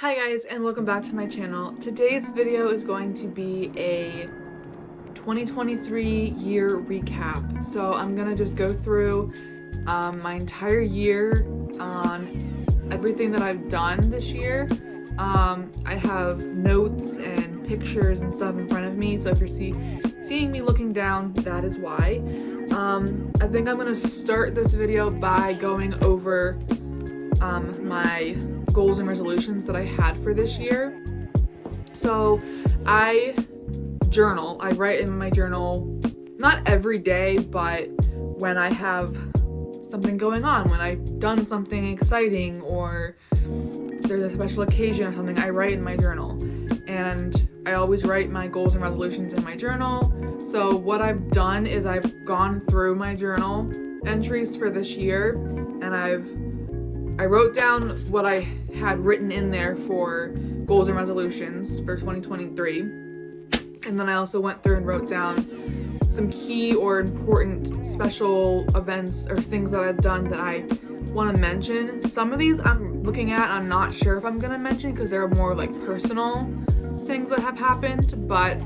Hi guys, and welcome back to my channel. Today's video is going to be a 2023 year recap. So I'm gonna just go through my entire year on everything that I've done this year. I have notes and pictures and stuff in front of me, so if you're seeing me looking down, that is why. I think I'm gonna start this video by going over my goals and resolutions that I had for this year. So I journal. I write in my journal not every day, but when I have something going on, when I've done something exciting or there's a special occasion or something, I write in my journal. And I always write my goals and resolutions in my journal. So what I've done is I've gone through my journal entries for this year, and I wrote down what I had written in there for goals and resolutions for 2023. And then I also went through and wrote down some key or important special events or things that I've done that I want to mention. Some of these I'm looking at, I'm not sure if I'm going to mention because they're more like personal things that have happened, but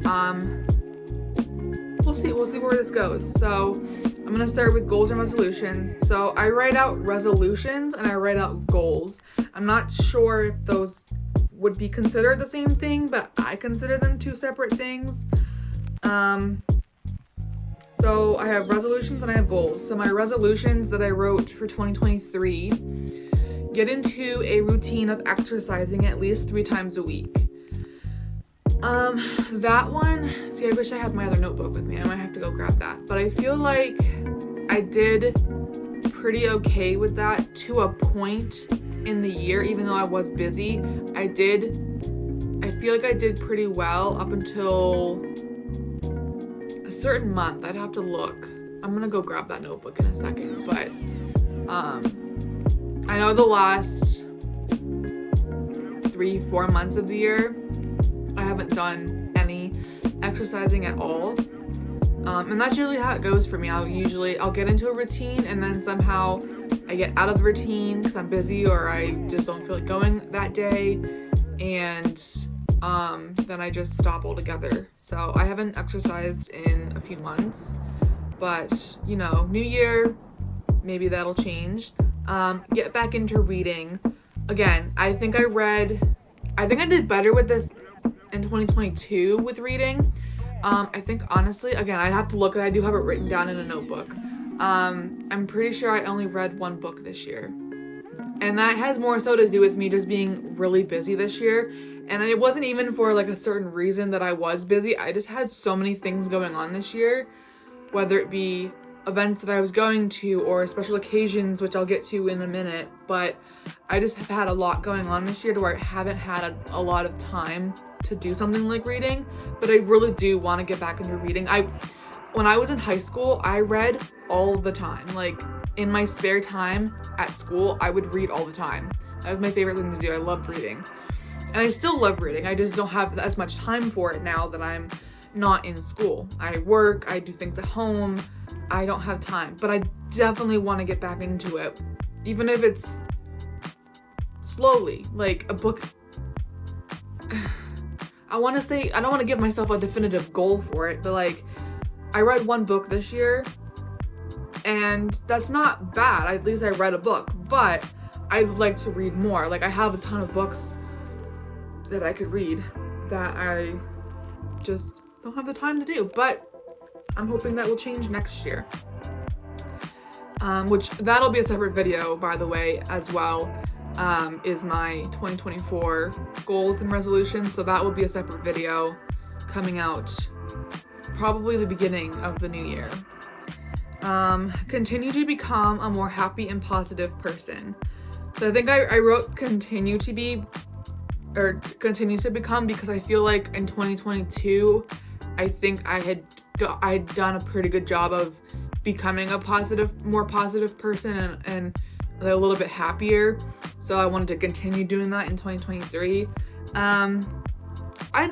we'll see where this goes. So I'm gonna start with goals and resolutions. So I write out resolutions and I write out goals. I'm not sure if those would be considered the same thing, but I consider them two separate things. So I have resolutions and I have goals. So my resolutions that I wrote for 2023: get into a routine of exercising at least 3 times a week. That one, see, I wish I had my other notebook with me. I might have to go grab that. But I feel like I did pretty okay with that to a point in the year, even though I was busy. I feel like I did pretty well up until a certain month. I'd have to look. I'm gonna go grab that notebook in a second. But I know the last 3-4 months of the year, I haven't done any exercising at all. And that's usually how it goes for me. I'll get into a routine and then somehow I get out of the routine because I'm busy or I just don't feel like going that day, and then I just stop altogether. So I haven't exercised in a few months, but you know, new year, maybe that'll change. Get back into reading. Again, I think I did better with this in 2022 with reading. I think honestly, again, I'd have to look. I do have it written down in a notebook. I'm pretty sure I only read 1 book this year, and that has more so to do with me just being really busy this year. And it wasn't even for like a certain reason that I was busy. I just had so many things going on this year, whether it be events that I was going to or special occasions, which I'll get to in a minute. But I just have had a lot going on this year to where I haven't had a lot of time to do something like reading. But I really do want to get back into reading. When I was in high school, I read all the time. Like in my spare time at school, I would read all the time. That was my favorite thing to do. I loved reading. And I still love reading. I just don't have as much time for it now that I'm not in school. I work, I do things at home. I don't have time, but I definitely want to get back into it. Even if it's slowly, like a book. I don't want to give myself a definitive goal for it, but like I read 1 book this year and that's not bad. At least I read a book, but I'd like to read more. Like I have a ton of books that I could read that I just don't have the time to do, but I'm hoping that will change next year. Which that'll be a separate video, by the way, as well, is my 2024 goals and resolutions. So that will be a separate video coming out probably the beginning of the new year. Continue to become a more happy and positive person. So I think I wrote continue to become because I feel like in 2022, I think I'd done a pretty good job of becoming a more positive person and a little bit happier. So I wanted to continue doing that in 2023. I'd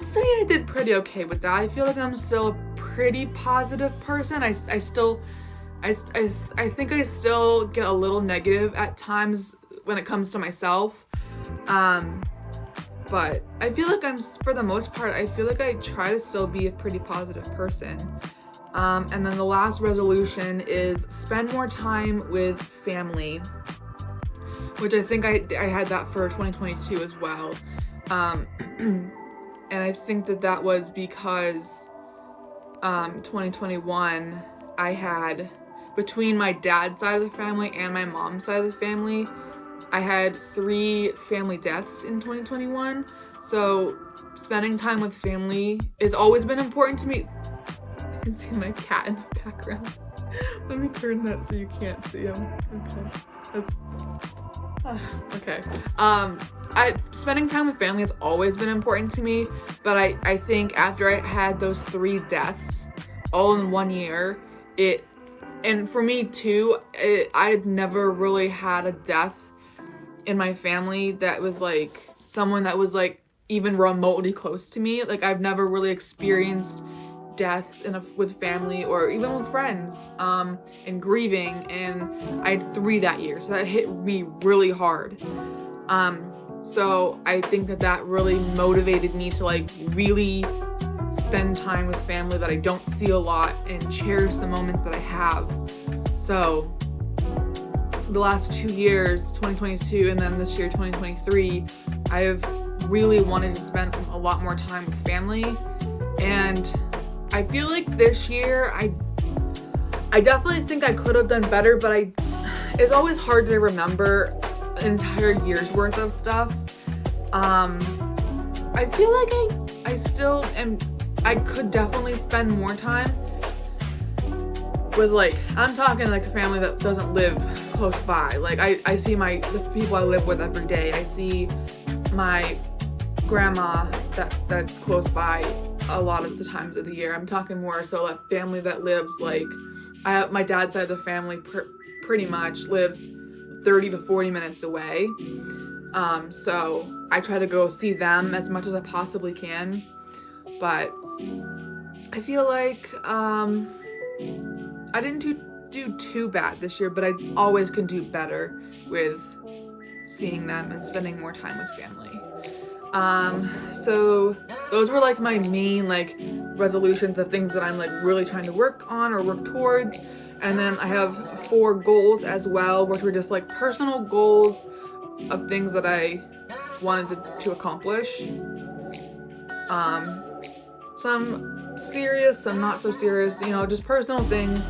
say I did pretty okay with that. I feel like I'm still a pretty positive person. I think I still get a little negative at times when it comes to myself. But I feel like for the most part, I feel like I try to still be a pretty positive person. And then the last resolution is spend more time with family, which I think I had that for 2022 as well. And I think that was because 2021 I had, between my dad's side of the family and my mom's side of the family, I had 3 family deaths in 2021. So spending time with family has always been important to me. You can see my cat in the background. Let me turn that so you can't see him. Okay. Spending time with family has always been important to me, but I think after I had those 3 deaths all in 1 year, and for me too, I had never really had a death in my family that was like someone that was like even remotely close to me. Like, I've never really experienced death with family or even with friends, and grieving, and I had 3 that year, so that hit me really hard. So I think that really motivated me to like really spend time with family that I don't see a lot and cherish the moments that I have. So the last 2 years, 2022 and then this year, 2023, I have really wanted to spend a lot more time with family. And I feel like this year, I definitely think I could have done better, but it's always hard to remember an entire year's worth of stuff. I feel like I still am, I could definitely spend more time with, like, I'm talking like a family that doesn't live close by. Like, I see the people I live with every day. I see my grandma that's close by a lot of the times of the year. I'm talking more so a family that lives, like, my dad's side of the family pretty much lives 30 to 40 minutes away. So I try to go see them as much as I possibly can. But I feel like I didn't do too bad this year, but I always can do better with seeing them and spending more time with family. So those were like my main like resolutions of things that I'm like really trying to work on or work towards. And then I have 4 goals as well, which were just like personal goals of things that I wanted to accomplish. Some serious, some not so serious, just personal things.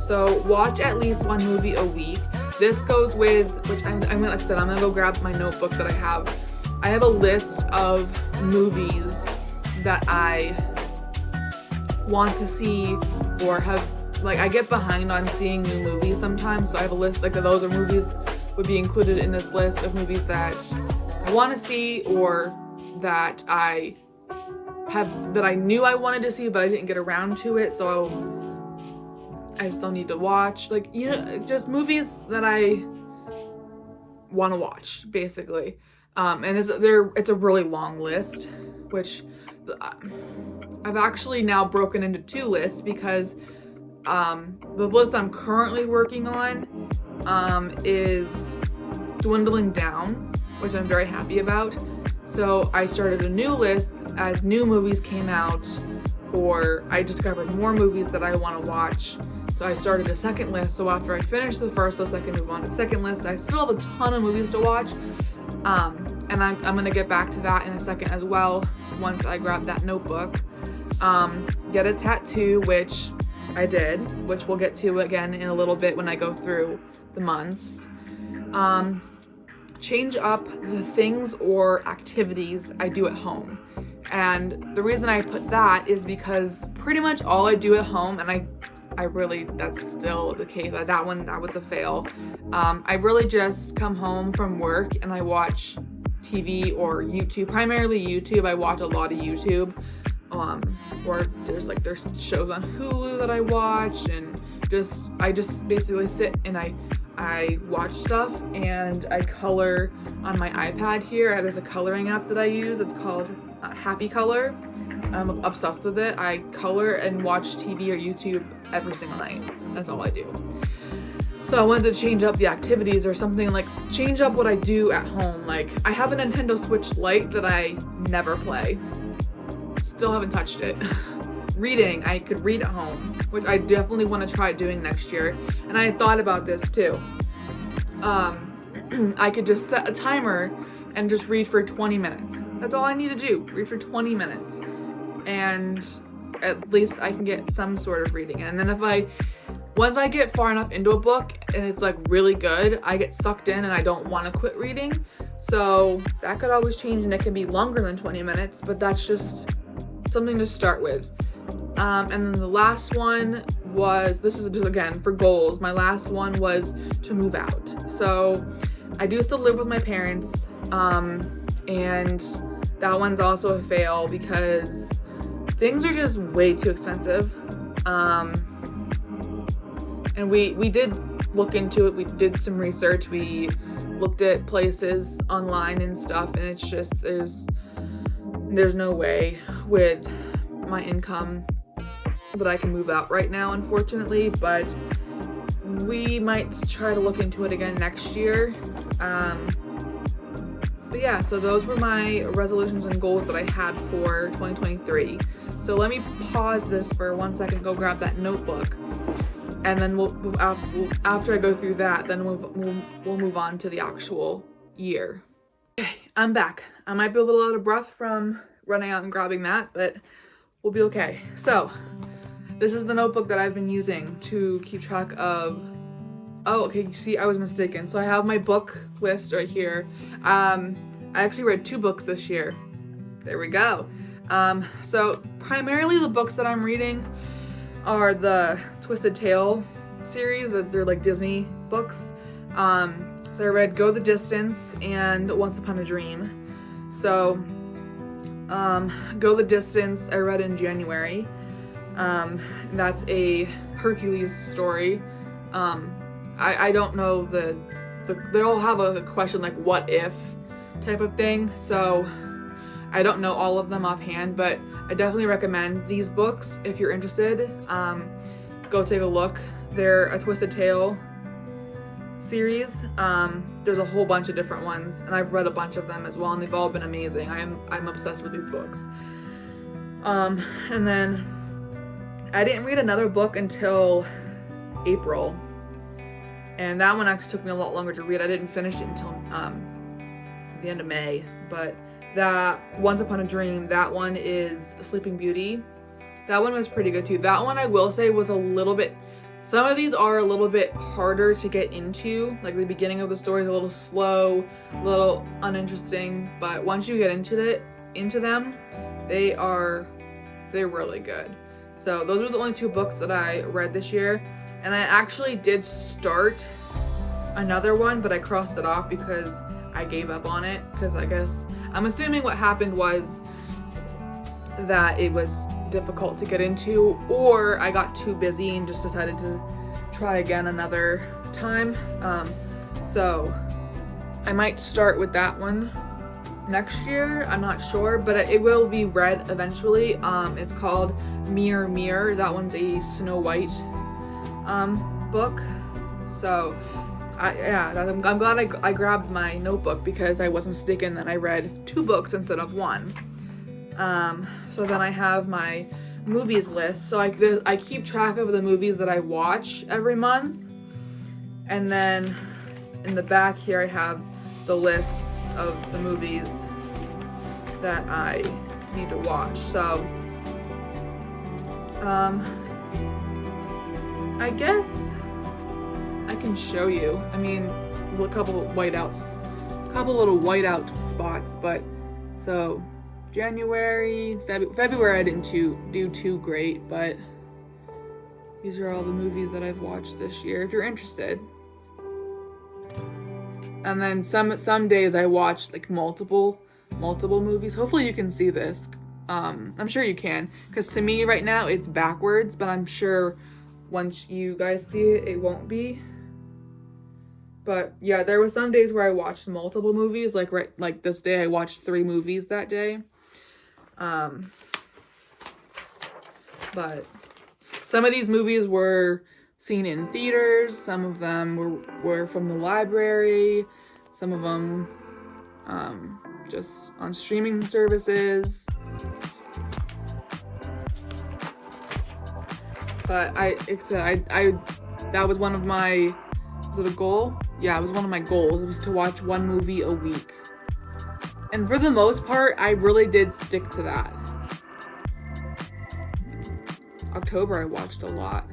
So watch at least 1 movie a week. This goes with, which I'm like I said, I'm gonna go grab my notebook that I have. I have a list of movies that I want to see or have, like, I get behind on seeing new movies sometimes, so I have a list, like, those are movies would be included in this list of movies that I want to see or that I knew I wanted to see but I didn't get around to it, so I still need to watch, like, just movies that I want to watch, basically. And it's a really long list, which I've actually now broken into 2 lists because the list I'm currently working on is dwindling down, which I'm very happy about. So I started a new list as new movies came out, or I discovered more movies that I want to watch. So I started a second list. So after I finish the first list, I can move on to the second list. I still have a ton of movies to watch. And I'm gonna get back to that in a second as well once I grab that notebook. Get a tattoo, which I did, which we'll get to again in a little bit when I go through the months. Change up the things or activities I do at home. And the reason I put that is because pretty much all I do at home, and I really, that's still the case. That was a fail. I really just come home from work and I watch TV or YouTube, primarily YouTube. I watch a lot of YouTube, or there's shows on Hulu that I watch, and I just basically sit and I watch stuff and I color on my iPad here. There's a coloring app that I use. It's called Happy Color. I'm obsessed with it. I color and watch TV or YouTube every single night. That's all I do. So I wanted to change up the activities or something, like change up what I do at home. Like I have a Nintendo Switch Lite that I never play. Still haven't touched it. Reading, I could read at home, which I definitely want to try doing next year. And I thought about this too. I could just set a timer and just read for 20 minutes. That's all I need to do, read for 20 minutes. And at least I can get some sort of reading. And then once I get far enough into a book and it's like really good, I get sucked in and I don't want to quit reading. So that could always change, and it can be longer than 20 minutes, but that's just something to start with. And then the last one was, this is just again for goals, my last one was to move out. So I do still live with my parents, and that one's also a fail because things are just way too expensive. And we did look into it, we did some research, we looked at places online and stuff, and it's just, there's no way with my income that I can move out right now, unfortunately, but we might try to look into it again next year. But yeah, so those were my resolutions and goals that I had for 2023. So let me pause this for 1 second, go grab that notebook, and then after I go through that, then we'll move on to the actual year. Okay, I'm back. I might be a little out of breath from running out and grabbing that, but we'll be okay. So this is the notebook that I've been using to keep track of. Oh, okay, you see, I was mistaken. So I have my book list right here. I actually read 2 books this year. There we go. So primarily the books that I'm reading are the Twisted Tale series, that they're like Disney books. So I read Go the Distance and Once Upon a Dream. So Go the Distance I read in January. That's a Hercules story. I don't know they all have a question like what if type of thing, so I don't know all of them offhand, but I definitely recommend these books if you're interested. Go take a look. They're a Twisted Tale series. There's a whole bunch of different ones, and I've read a bunch of them as well, and they've all been amazing. I'm obsessed with these books. And then I didn't read another book until April, and that one actually took me a lot longer to read. I didn't finish it until the end of May, but that Once Upon a Dream, that one is Sleeping Beauty. That one was pretty good too. That one I will say was a little bit, some of these are a little bit harder to get into. Like the beginning of the story is a little slow, a little uninteresting, but once you get into them, they're really good. So those were the only 2 books that I read this year. And I actually did start another one, but I crossed it off because I gave up on it, because I guess, I'm assuming what happened was that it was difficult to get into, or I got too busy and just decided to try again another time. So I might start with that one next year, I'm not sure, but it will be read eventually. It's called Mirror Mirror. That one's a Snow White book. So I'm glad I grabbed my notebook, because I was mistaken that I read 2 books instead of 1. So then I have my movies list. So I keep track of the movies that I watch every month. And then in the back here I have the lists of the movies that I need to watch. So I guess I can show you. I mean, a couple little whiteout spots, but so January, February I didn't do too great, but these are all the movies that I've watched this year, if you're interested. And then some days I watched like multiple movies. Hopefully you can see this. I'm sure you can, because to me right now it's backwards, but I'm sure once you guys see it, it won't be. But yeah, there were some days where I watched multiple movies, like this day I watched 3 movies that day. But some of these movies were seen in theaters. Some of them were from the library. Some of them just on streaming services. But I that was one of my, was it a goal? Yeah, it was one of my goals. It was to watch one movie a week. And for the most part, I really did stick to that. October, I watched a lot.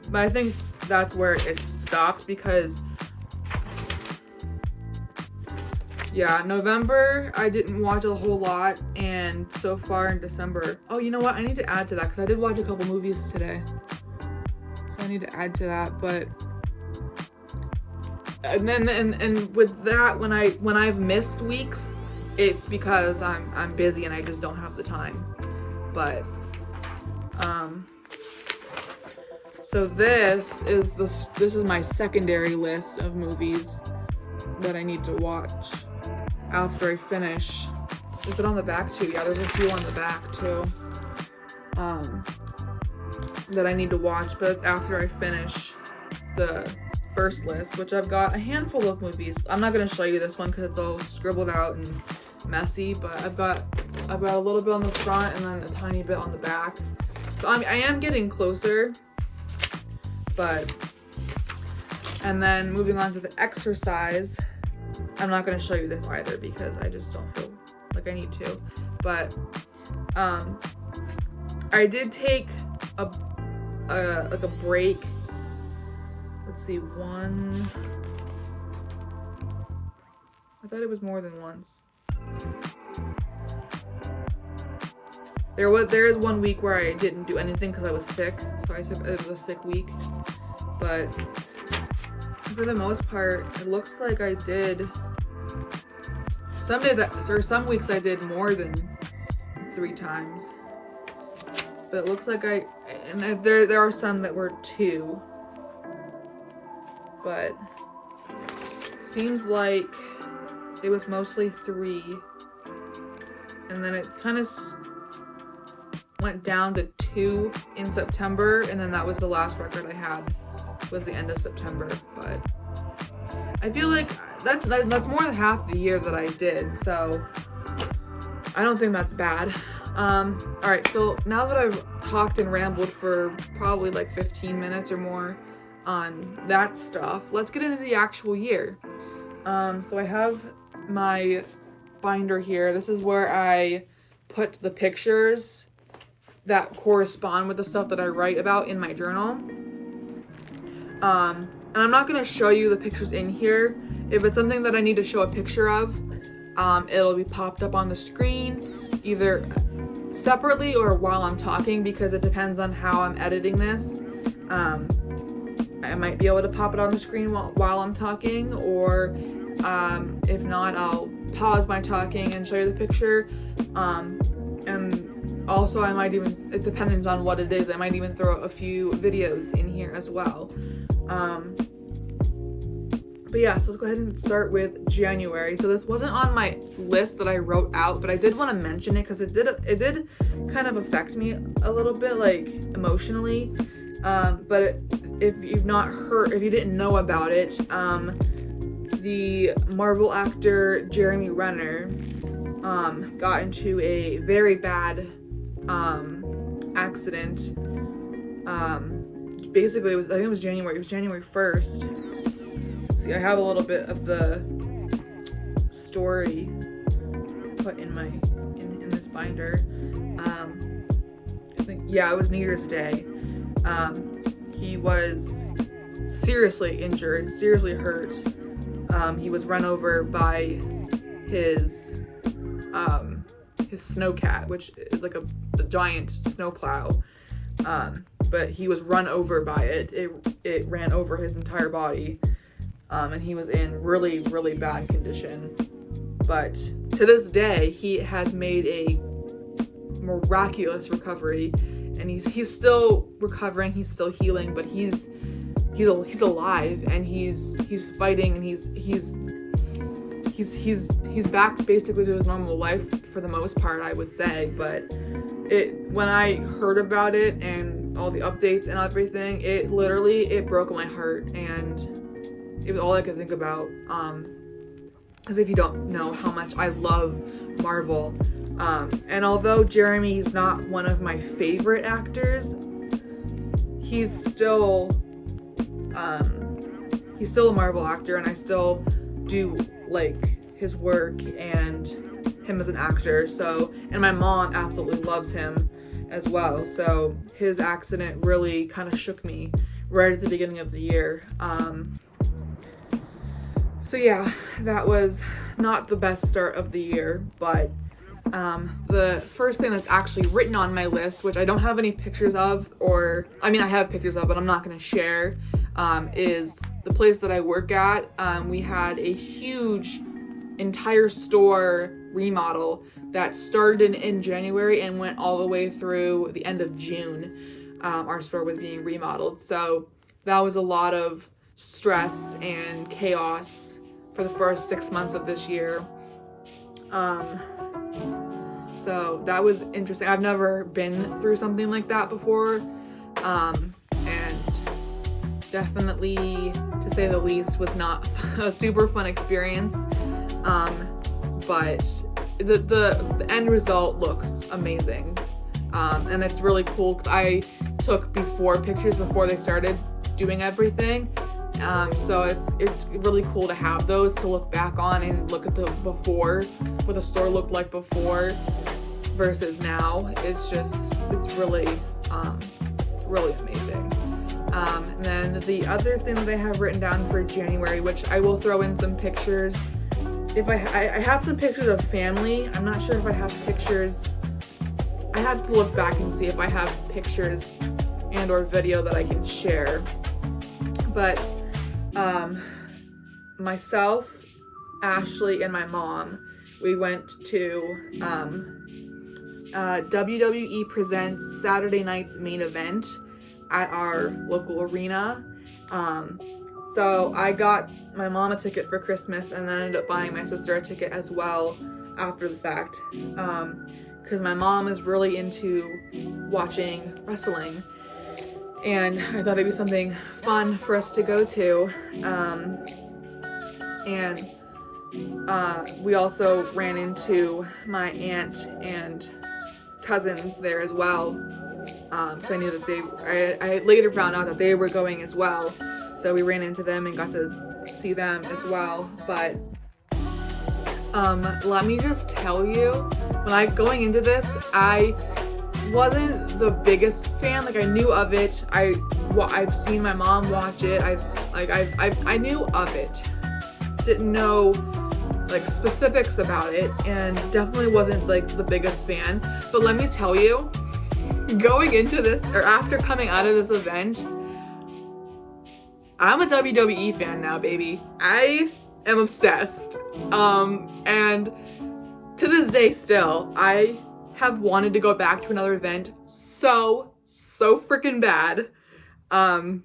But I think that's where it stopped because, yeah, November, I didn't watch a whole lot, and so far in December, oh, you know what? I need to add to that because I did watch a couple movies today. So I need to add to that, but, and then, and with that, when I've missed weeks, it's because I'm busy and I just don't have the time. But, so this is my secondary list of movies that I need to watch after I finish. Is it on the back too? Yeah, there's a few on the back too. That I need to watch, but it's after I finish the first list, which I've got a handful of movies. I'm not gonna show you this one because it's all scribbled out and messy, but I've got a little bit on the front and then a tiny bit on the back. So I am getting closer, but, and then moving on to the exercise, I'm not going to show you this either because I just don't feel like I need to, but I did take a break. Let's see, one, I thought it was more than once. There is 1 week where I didn't do anything because I was sick, so it was a sick week. But for the most part, it looks like I did. Some weeks I did more than 3 times. But it looks like and there are some that were 2. But seems like it was mostly 3. And then it kind of went down to 2 in September, and then that was the last record I had, was the end of September. But I feel like that's more than half the year that I did, so I don't think that's bad. Alright, so now that I've talked and rambled for probably like 15 minutes or more on that stuff, let's get into the actual year. So I have my binder here. This is where I put the pictures that correspond with the stuff that I write about in my journal. And I'm not going to show you the pictures in here. If it's something that I need to show a picture of, it'll be popped up on the screen, either separately or while I'm talking, because it depends on how I'm editing this. I might be able to pop it on the screen while I'm talking, or if not, I'll pause my talking and show you the picture. And also I might even, it depends on what it is, I might even throw a few videos in here as well. But yeah, so let's go ahead and start with January. So this wasn't on my list that I wrote out, but I did want to mention it because it did kind of affect me a little bit, like emotionally. But if you didn't know about it, the Marvel actor Jeremy Renner got into a very bad accident. Basically, I think it was January 1st. Let's see, I have a little bit of the story put in in this binder. I think, yeah, it was New Year's Day. He was seriously injured, seriously hurt. He was run over by his snowcat, which is like a giant snowplow. But he was run over by it. It ran over his entire body. And he was in really, really bad condition. But to this day, he has made a miraculous recovery, and he's still recovering, he's still healing, but he's alive, and he's fighting, and he's back basically to his normal life for the most part, I would say. But when I heard about it and all the updates and everything, it broke my heart, and it was all I could think about. As if you don't know how much I love Marvel. And although Jeremy's not one of my favorite actors, he's still a Marvel actor, and I still do like his work and him as an actor. So, and my mom absolutely loves him as well. So his accident really kind of shook me right at the beginning of the year. So yeah, that was not the best start of the year, but the first thing that's actually written on my list, which I don't have any pictures of, I have pictures of, but I'm not going to share, is the place that I work at. We had a huge entire store remodel that started in January and went all the way through the end of June. Our store was being remodeled, so that was a lot of stress and chaos for the first 6 months of this year. So that was interesting. I've never been through something like that before, and definitely, to say the least, was not a super fun experience. But the end result looks amazing, and it's really cool because I took pictures before they started doing everything. So it's really cool to have those to look back on and look at the before, what the store looked like before versus now. It's really really amazing. And then the other thing that I have written down for January, which I will throw in some pictures. If I have some pictures of family. I'm not sure if I have pictures. I have to look back and see if I have pictures and or video that I can share. But myself, Ashley, and my mom, we went to WWE Presents Saturday night's main event at our local arena. So I got my mom a ticket for Christmas, and then I ended up buying my sister a ticket as well after the fact, because my mom is really into watching wrestling, and I thought it'd be something fun for us to go to. And we also ran into my aunt and cousins there as well. So I knew that I later found out that they were going as well. So we ran into them and got to see them as well. But let me just tell you, going into this, I wasn't the biggest fan. Like, I knew of it. I've seen my mom watch it. I knew of it. Didn't know like specifics about it, and definitely wasn't like the biggest fan. But let me tell you, going into this, or after coming out of this event, I'm a WWE fan now, baby. I am obsessed. And to this day still, I have wanted to go back to another event so freaking bad. I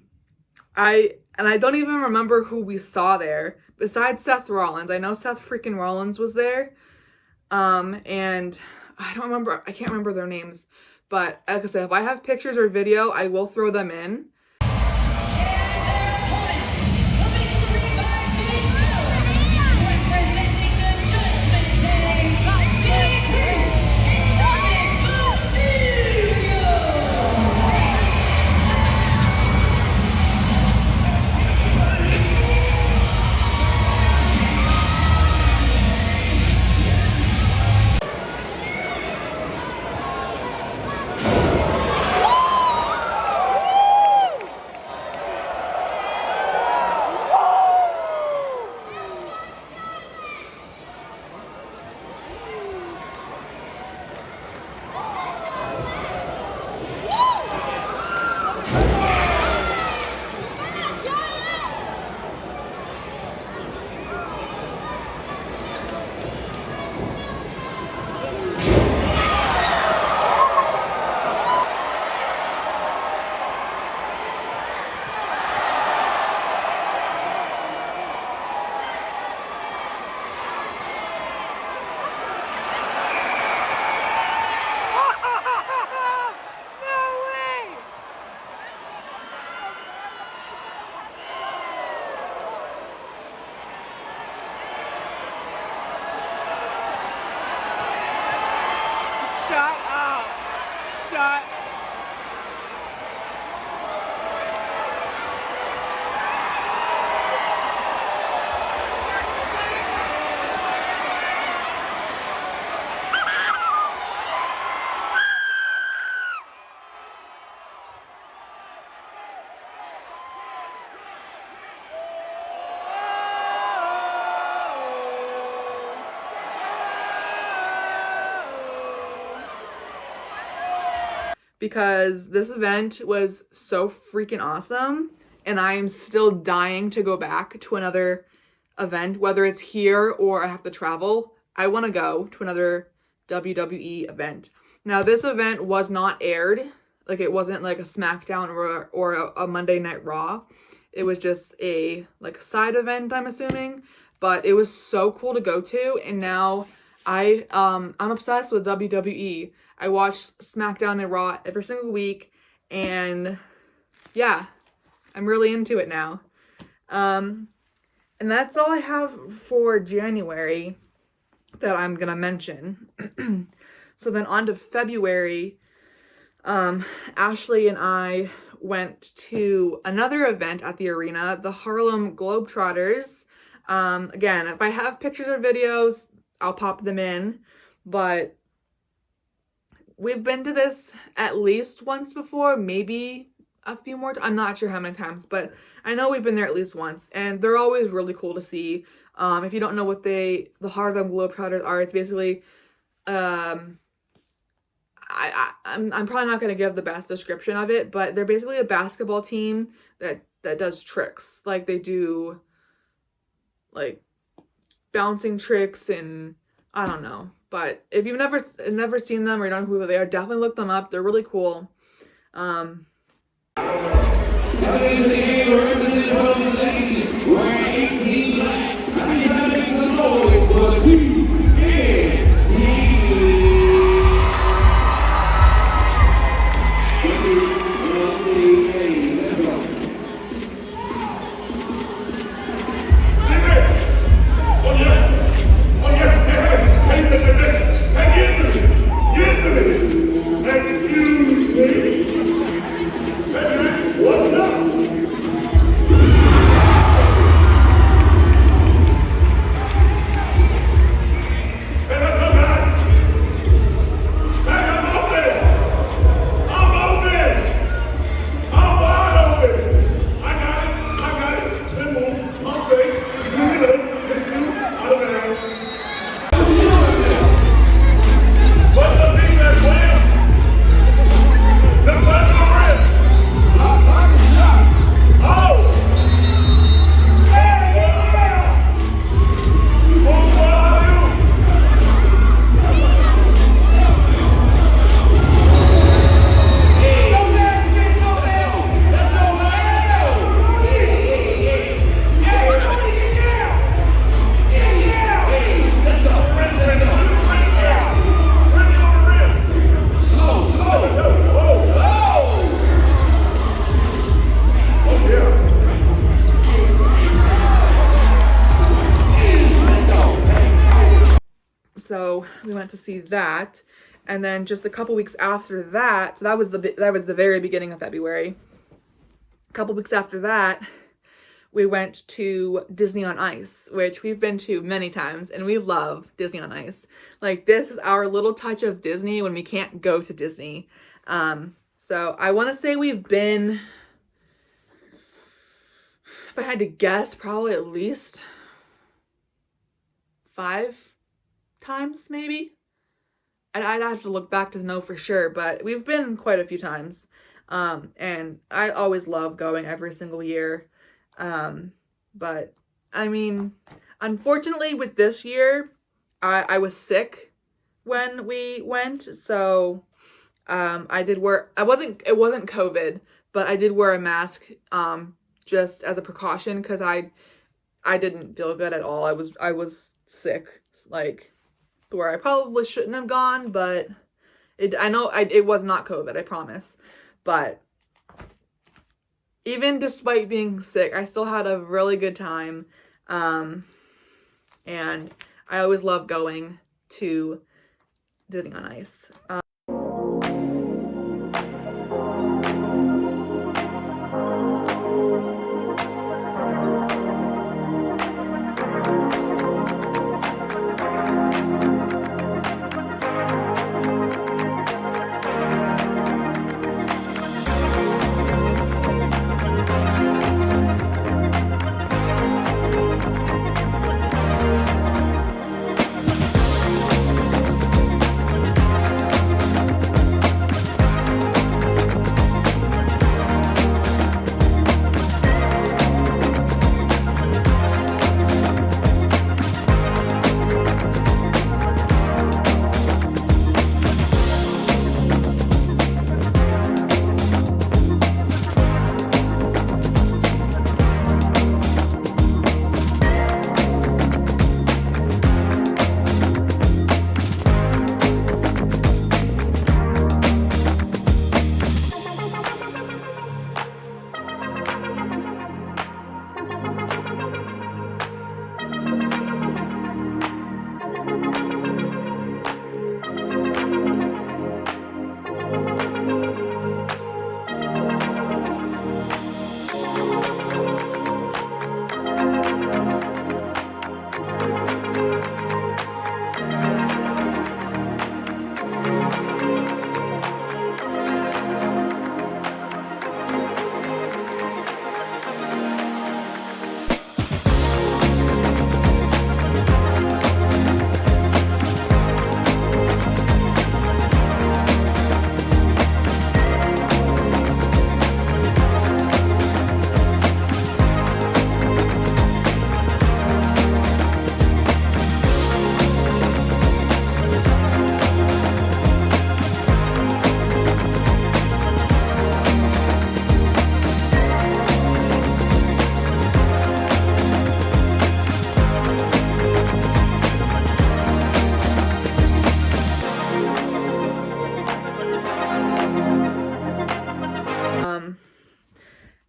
don't even remember who we saw there besides Seth Rollins. I know Seth freaking Rollins was there. And I can't remember their names. But like I said, if I have pictures or video, I will throw them in. Shut up. Shut because this event was so freaking awesome, and I am still dying to go back to another event, whether it's here or I have to travel. I want to go to another WWE event. Now, this event was not aired. Like, it wasn't like a SmackDown or a Monday Night Raw. It was just a like side event, I'm assuming. But it was so cool to go to, and now I'm obsessed with WWE. I watch SmackDown and Raw every single week, and yeah, I'm really into it now. And that's all I have for January that I'm gonna mention. So then on to February, Ashley and I went to another event at the arena, the Harlem Globetrotters. Again, if I have pictures or videos, I'll pop them in, but we've been to this at least once before, maybe a few more. I'm not sure how many times, but I know we've been there at least once, and they're always really cool to see. If you don't know what the Harlem Globetrotters are, it's basically, I'm probably not going to give the best description of it, but they're basically a basketball team that does tricks. Like, they do like bouncing tricks, and I don't know. But if you've never seen them or you don't know who they are, definitely look them up. They're really cool. So we went to see that, and then just a couple weeks after that, so that was the very beginning of February. A couple weeks after that, we went to Disney on Ice, which we've been to many times, and we love Disney on Ice. Like, this is our little touch of Disney when we can't go to Disney. So I want to say we've been, if I had to guess, probably at least 5 times, maybe. I'd have to look back to know for sure, but we've been quite a few times. And I always love going every single year. But I mean, unfortunately with this year, I was sick when we went, so it wasn't COVID, but I did wear a mask just as a precaution, because I didn't feel good at all. I was sick, like, where I probably shouldn't have gone, but it was not COVID, I promise. But even despite being sick, I still had a really good time. And I always love going to Disney on Ice.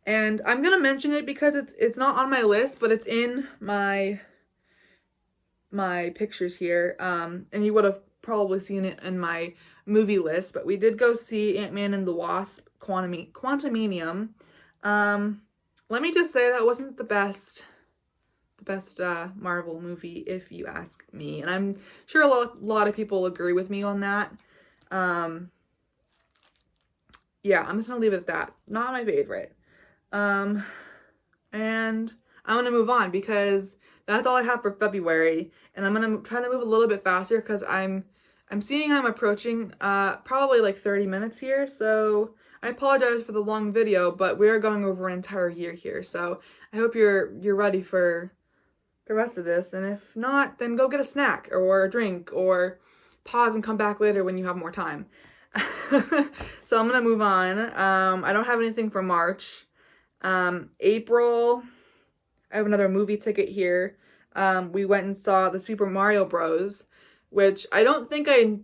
And I'm gonna mention it because it's not on my list, but it's in my pictures here. And you would have probably seen it in my movie list, but we did go see Ant-Man and the Wasp: Quantumanium. Let me just say that wasn't the best Marvel movie, if you ask me, and I'm sure a lot of people agree with me on that. Yeah, I'm just gonna leave it at that. Not my favorite. And I'm gonna move on because that's all I have for February, and I'm gonna try to move a little bit faster because I'm seeing I'm approaching probably like 30 minutes here, so I apologize for the long video, but we are going over an entire year here, so I hope you're ready for the rest of this, and if not, then go get a snack or a drink or pause and come back later when you have more time. So I'm gonna move on. I don't have anything for March. April, I have another movie ticket here. We went and saw the Super Mario Bros, which I don't think I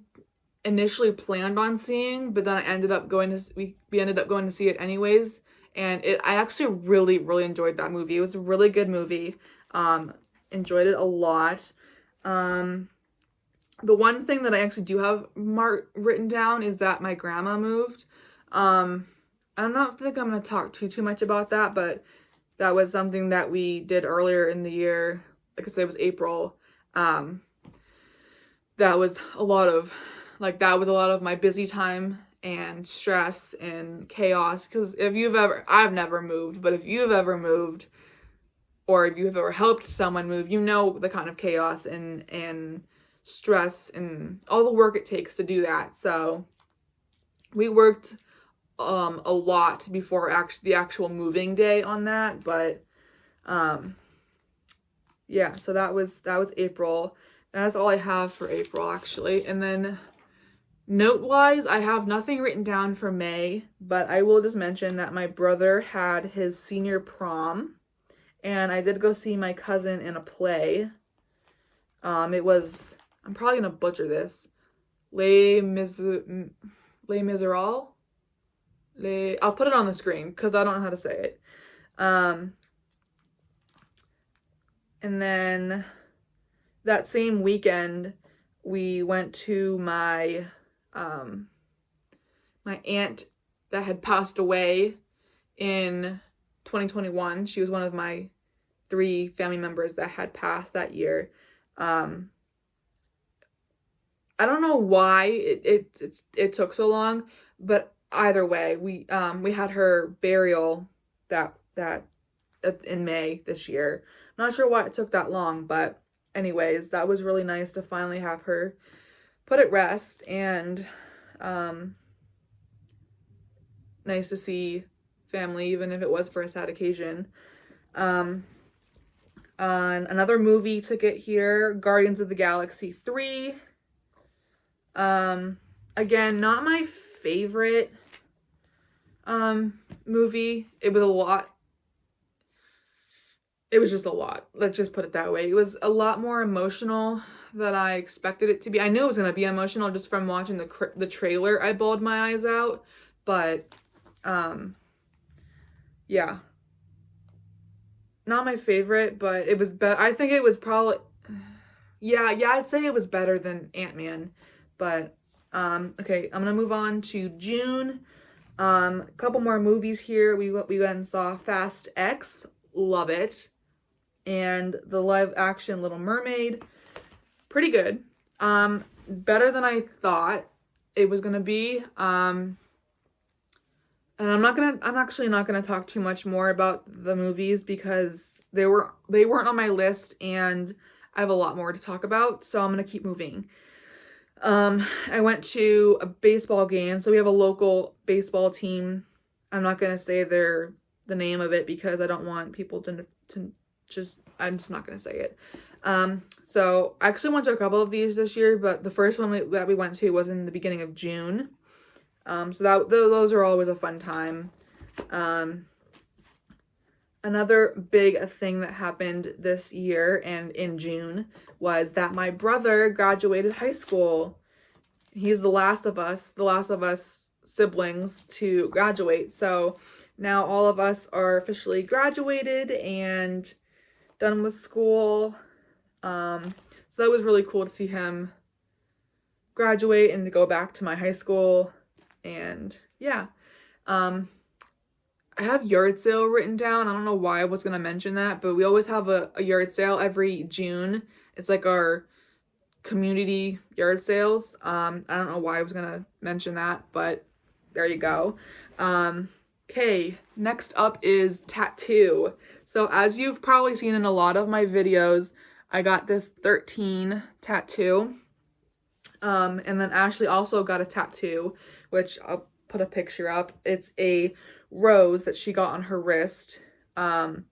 initially planned on seeing, but then I ended up going to we ended up going to see it anyways, and I actually really enjoyed that movie. It was a really good movie. Enjoyed it a lot. The one thing that I actually do have written down is that my grandma moved. I don't think I'm going to talk too much about that, but that was something that we did earlier in the year. Like I said, it was April. That was a lot of my busy time and stress and chaos. Because I've never moved, but if you've ever moved, or if you've ever helped someone move, you know the kind of chaos and stress and all the work it takes to do that. So we worked a lot before the actual moving day on that, but yeah, so that was April. That's all I have for April, actually. And then note-wise, I have nothing written down for May, but I will just mention that my brother had his senior prom, and I did go see my cousin in a play. It was, I'm probably gonna butcher this, Les Miserables? I'll put it on the screen because I don't know how to say it. And then that same weekend, we went to my my aunt that had passed away in 2021. She was one of my 3 family members that had passed that year. I don't know why it took so long, but either way, we had her burial that in May this year. Not sure why it took that long, but anyways, that was really nice to finally have her put at rest, and nice to see family, even if it was for a sad occasion. Another movie ticket here, Guardians of the Galaxy 3. Again, not my favorite movie. It was a lot. It was just a lot. Let's just put it that way. It was a lot more emotional than I expected it to be. I knew it was gonna be emotional just from watching the trailer. I bawled my eyes out, but yeah, not my favorite, but it was I think it was probably, yeah, I'd say it was better than Ant-Man, but okay, I'm gonna move on to June. A couple more movies here. We went and saw Fast X, love it, and the live action Little Mermaid, pretty good. Better than I thought it was gonna be. And I'm actually not gonna talk too much more about the movies because they weren't on my list, and I have a lot more to talk about, so I'm gonna keep moving. I went to a baseball game, so we have a local baseball team. I'm not gonna say the name of it because I don't want people to I'm just not gonna say it. So I actually went to a couple of these this year, but the first one that we went to was in the beginning of June. So those are always a fun time. Another big thing that happened this year and in June was that my brother graduated high school. He's the last of us siblings to graduate. So now all of us are officially graduated and done with school. So that was really cool to see him graduate and to go back to my high school. And yeah, I have yard sale written down. I don't know why I was gonna mention that, but we always have a yard sale every June. It's like our community yard sales. I don't know why I was gonna mention that, but there you go. Okay, next up is tattoo. So as you've probably seen in a lot of my videos, I got this 13 tattoo. And then Ashley also got a tattoo, which I'll put a picture up. It's a rose that she got on her wrist. And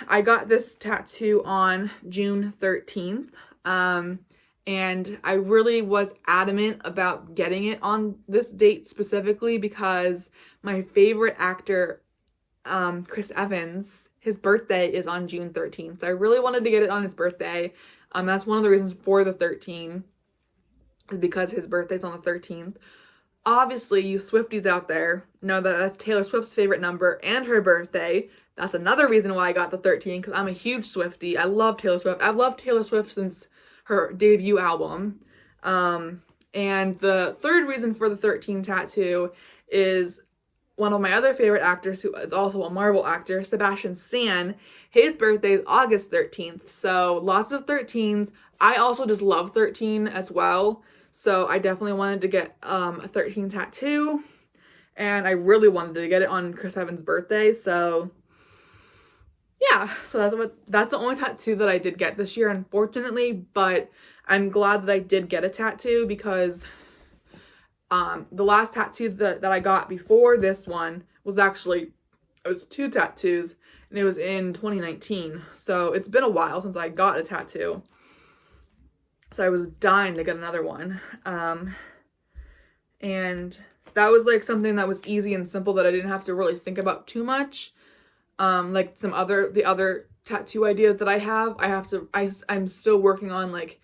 I got this tattoo on June 13th. And I really was adamant about getting it on this date specifically because my favorite actor, Chris Evans, his birthday is on June 13th. So I really wanted to get it on his birthday. That's one of the reasons for the 13, is because his birthday's on the 13th. Obviously, you Swifties out there know that that's Taylor Swift's favorite number and her birthday. That's another reason why I got the 13, because I'm a huge Swiftie. I love Taylor Swift. I've loved Taylor Swift since her debut album. And the third reason for the 13 tattoo is one of my other favorite actors, who is also a Marvel actor, Sebastian Stan. His birthday is August 13th. So lots of 13s. I also just love 13 as well. So I definitely wanted to get a 13 tattoo. And I really wanted to get it on Chris Evans' birthday. So yeah, so that's the only tattoo that I did get this year, unfortunately. But I'm glad that I did get a tattoo because the last tattoo that I got before this one was it was 2 tattoos, and it was in 2019. So it's been a while since I got a tattoo. So I was dying to get another one. And that was like something that was easy and simple that I didn't have to really think about too much. Like the other tattoo ideas that I have, I'm still working on like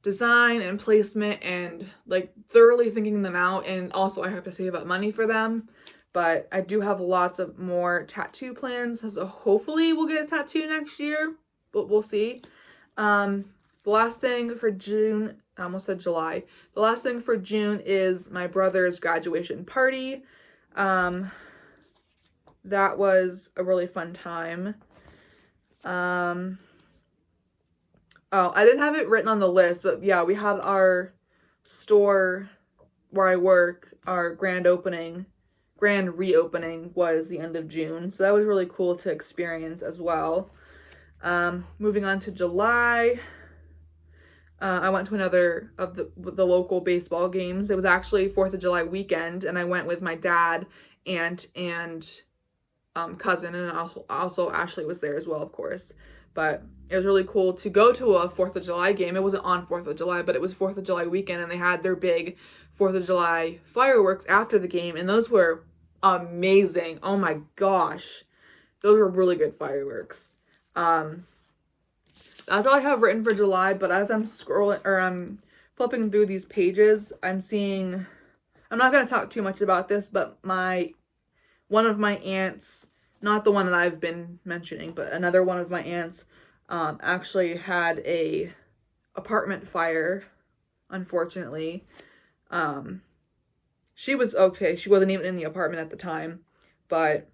design and placement and like thoroughly thinking them out, and also I have to save up money for them. But I do have lots of more tattoo plans, so hopefully we'll get a tattoo next year, but we'll see. The last thing for June, I almost said July. The last thing for June is my brother's graduation party. That was a really fun time. Oh, I didn't have it written on the list, but yeah, we had our store where I work, our grand reopening was the end of June. So that was really cool to experience as well. Moving on to July, I went to another of the local baseball games. It was actually 4th of July weekend, and I went with my dad, aunt, and cousin, and also Ashley was there as well, of course. But it was really cool to go to a 4th of July game. It wasn't on 4th of July, but it was 4th of July weekend, and they had their big 4th of July fireworks after the game, and those were amazing. Oh my gosh. Those were really good fireworks. That's all I have written for July, but as I'm scrolling, or I'm flipping through these pages, I'm seeing, I'm not going to talk too much about this, but one of my aunts, not the one that I've been mentioning, but another one of my aunts, actually had a apartment fire, unfortunately. She was okay. She wasn't even in the apartment at the time, but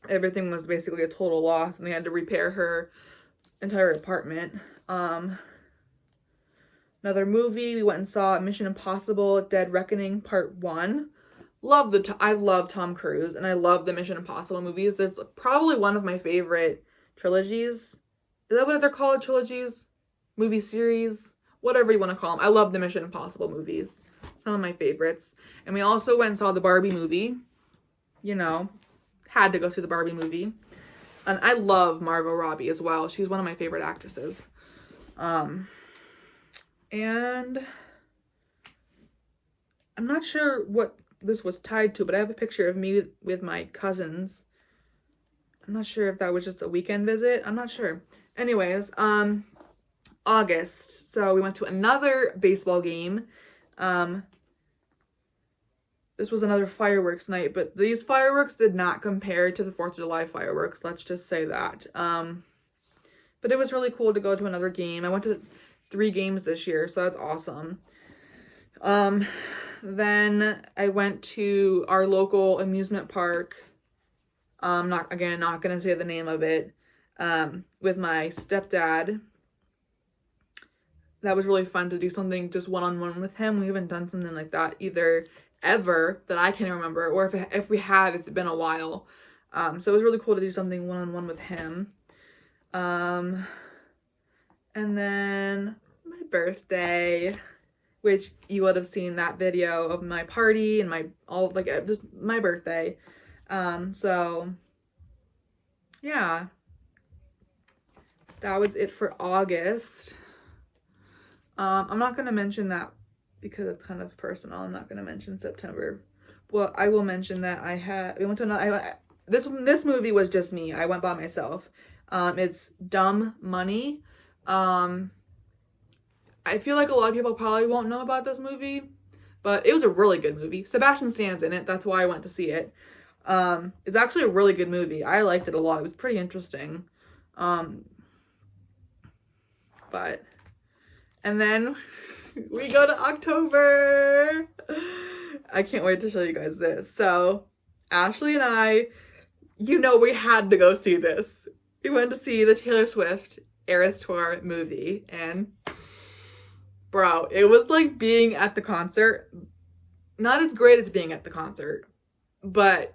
everything was basically a total loss, and they had to repair her entire apartment. Another movie, we went and saw Mission Impossible Dead Reckoning Part 1. I love Tom Cruise, and I love the Mission Impossible movies. There's probably one of my favorite trilogies. Is that what they're called? Trilogies? Movie series? Whatever you want to call them. I love the Mission Impossible movies. Some of my favorites. And we also went and saw the Barbie movie. You know, had to go see the Barbie movie. And I love Margot Robbie as well. She's one of my favorite actresses. And I'm not sure what this was tied to, but I have a picture of me with my cousins. I'm not sure if that was just a weekend visit. I'm not sure. Anyways, August. So we went to another baseball game. This was another fireworks night, but these fireworks did not compare to the 4th of July fireworks. Let's just say that. But it was really cool to go to another game. I went to 3 games this year, so that's awesome. Then I went to our local amusement park. Not gonna say the name of it. With my stepdad. That was really fun to do something just one-on-one with him. We haven't done something like that either ever that I can remember, or if we have, it's been a while. So it was really cool to do something one-on-one with him. And then my birthday, which you would have seen that video of my party and just my birthday. So yeah, that was it for August. I'm not going to mention that because it's kind of personal. I'm not going to mention September. Well, I will mention that we went to another, this movie was just me. I went by myself. It's Dumb Money. I feel like a lot of people probably won't know about this movie, but it was a really good movie. Sebastian Stan's in it. That's why I went to see it. It's actually a really good movie. I liked it a lot. It was pretty interesting. And then we go to October. I can't wait to show you guys this. So Ashley and I, we had to go see this. We went to see the Taylor Swift Eras Tour movie, and bro, it was like being at the concert. Not as great as being at the concert, but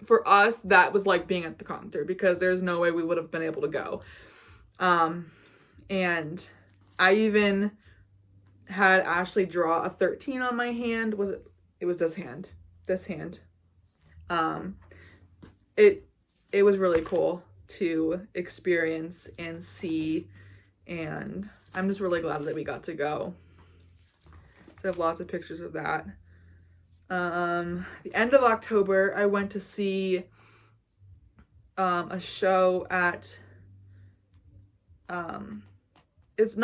for us, that was like being at the concert because there's no way we would have been able to go. And I even had Ashley draw a 13 on my hand. It was this hand. It was really cool to experience and see, and I'm just really glad that we got to go. So I have lots of pictures of that. The end of October, I went to see a show at it's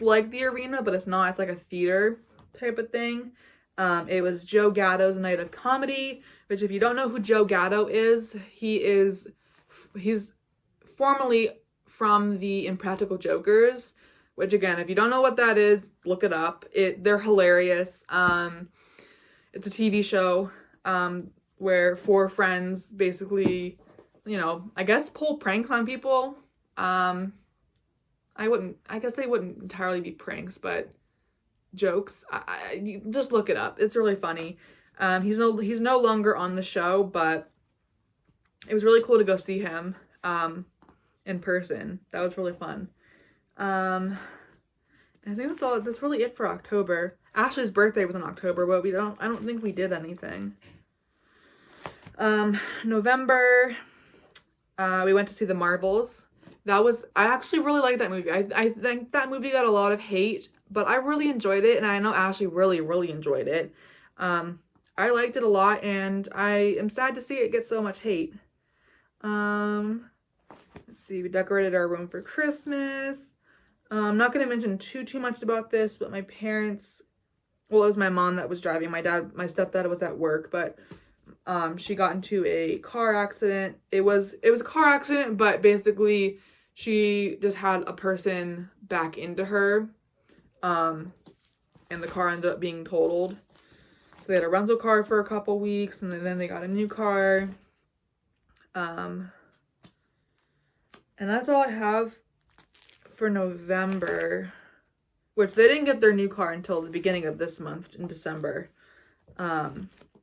like the arena, but it's not. It's like a theater type of thing. It was Joe Gatto's Night of Comedy, which if you don't know who Joe Gatto is, he's formerly from the Impractical Jokers, which again, if you don't know what that is, look it up. They're hilarious. It's a TV show where 4 friends basically, you know, I guess pull pranks on people. I guess they wouldn't entirely be pranks, but jokes. Just look it up. It's really funny. He's no longer on the show, but it was really cool to go see him in person. That was really fun. I think that's really it for October. Ashley's birthday was in October, but I don't think we did anything. November, we went to see The Marvels. I actually really liked that movie. I think that movie got a lot of hate, but I really enjoyed it, and I know Ashley really, really enjoyed it. I liked it a lot, and I am sad to see it get so much hate. Let's see, we decorated our room for Christmas. I'm not going to mention too much about this, but my parents, well, it was my mom that was driving. My stepdad was at work, but she got into a car accident. It was a car accident, but basically she just had a person back into her, and the car ended up being totaled. So they had a rental car for a couple weeks, and then they got a new car. And that's all I have for November, which they didn't get their new car until the beginning of this month in December. That's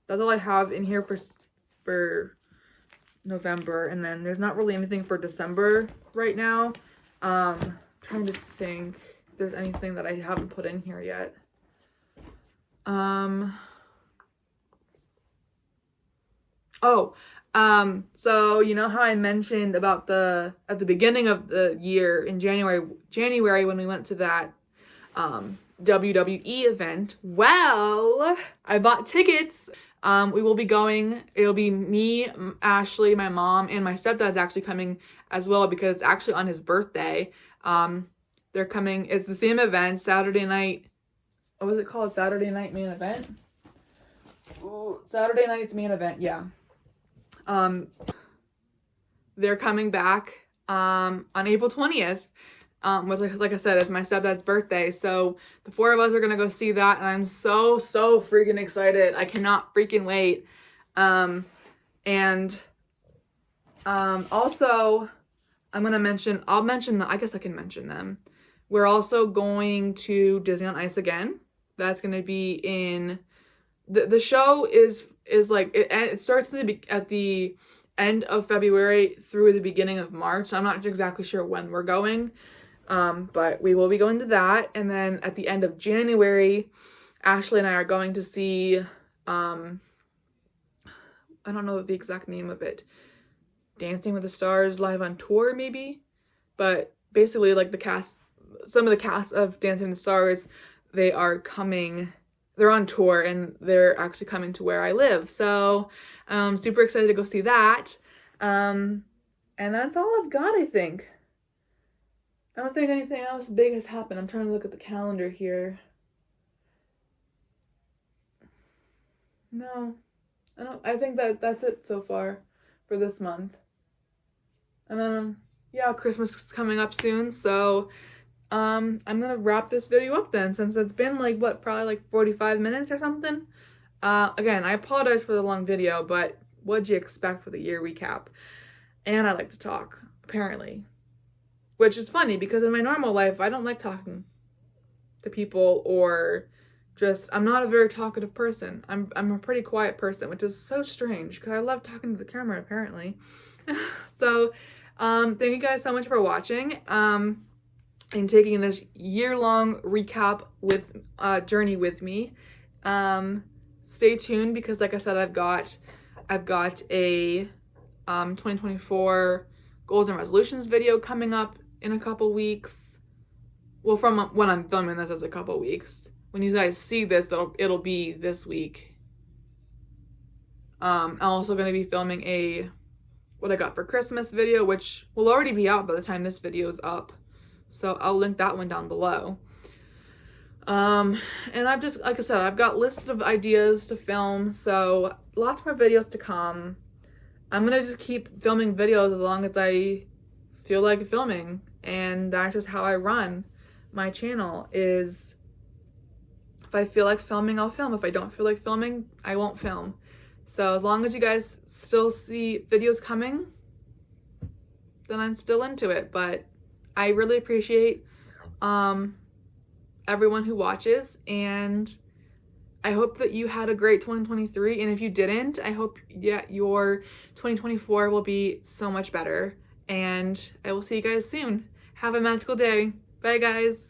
all I have in here for November, and then there's not really anything for December right now. Trying to think if there's anything that I haven't put in here yet. So you know how I mentioned about at the beginning of the year in January when we went to that WWE event? Well, I bought tickets. We will be going. It'll be me, Ashley, my mom, and my stepdad's actually coming as well because it's actually on his birthday. They're coming. It's the same event, Saturday night. What was it called? Saturday Night Main Event? Ooh, Saturday Night's Main Event, yeah. They're coming back on April 20th, which, like I said, is my stepdad's birthday. So the 4 of us are gonna go see that, and I'm so freaking excited. I cannot freaking wait. Also, I guess I can mention them. We're also going to Disney on Ice again. That's gonna be in the show is like it starts at the end of February through the beginning of March. I'm not exactly sure when we're going, but we will be going to that. And then at the end of January, Ashley and I are going to see I don't know the exact name of it, Dancing with the Stars live on tour maybe, but basically like some of the cast of Dancing with the Stars, they're on tour and they're actually coming to where I live. So super excited to go see that. And that's all I've got, I think. I don't think anything else big has happened. I'm trying to look at the calendar here. No, I think that's it so far for this month. And then, yeah, Christmas is coming up soon, so I'm gonna wrap this video up then, since it's been probably like 45 minutes or something. Again, I apologize for the long video, but what'd you expect for the year recap? And I like to talk, apparently. Which is funny, because in my normal life, I don't like talking to people, or I'm not a very talkative person. I'm a pretty quiet person, which is so strange, because I love talking to the camera, apparently. So, thank you guys so much for watching. And taking this year-long recap journey with me. Stay tuned, because like I said, I've got a 2024 goals and resolutions video coming up in a couple weeks. Well, from when I'm filming this, it's a couple weeks. When you guys see this, it'll be this week. I'm also going to be filming a what I got for Christmas video, which will already be out by the time this video is up. So I'll link that one down below. And I've just, like I said, I've got lists of ideas to film, so lots more videos to come. I'm gonna just keep filming videos as long as I feel like filming. And that's just how I run my channel. Is if I feel like filming, I'll film. If I don't feel like filming, I won't film. So as long as you guys still see videos coming, then I'm still into it. But I really appreciate everyone who watches, and I hope that you had a great 2023. And if you didn't, I hope your 2024 will be so much better. And I will see you guys soon. Have a magical day. Bye, guys.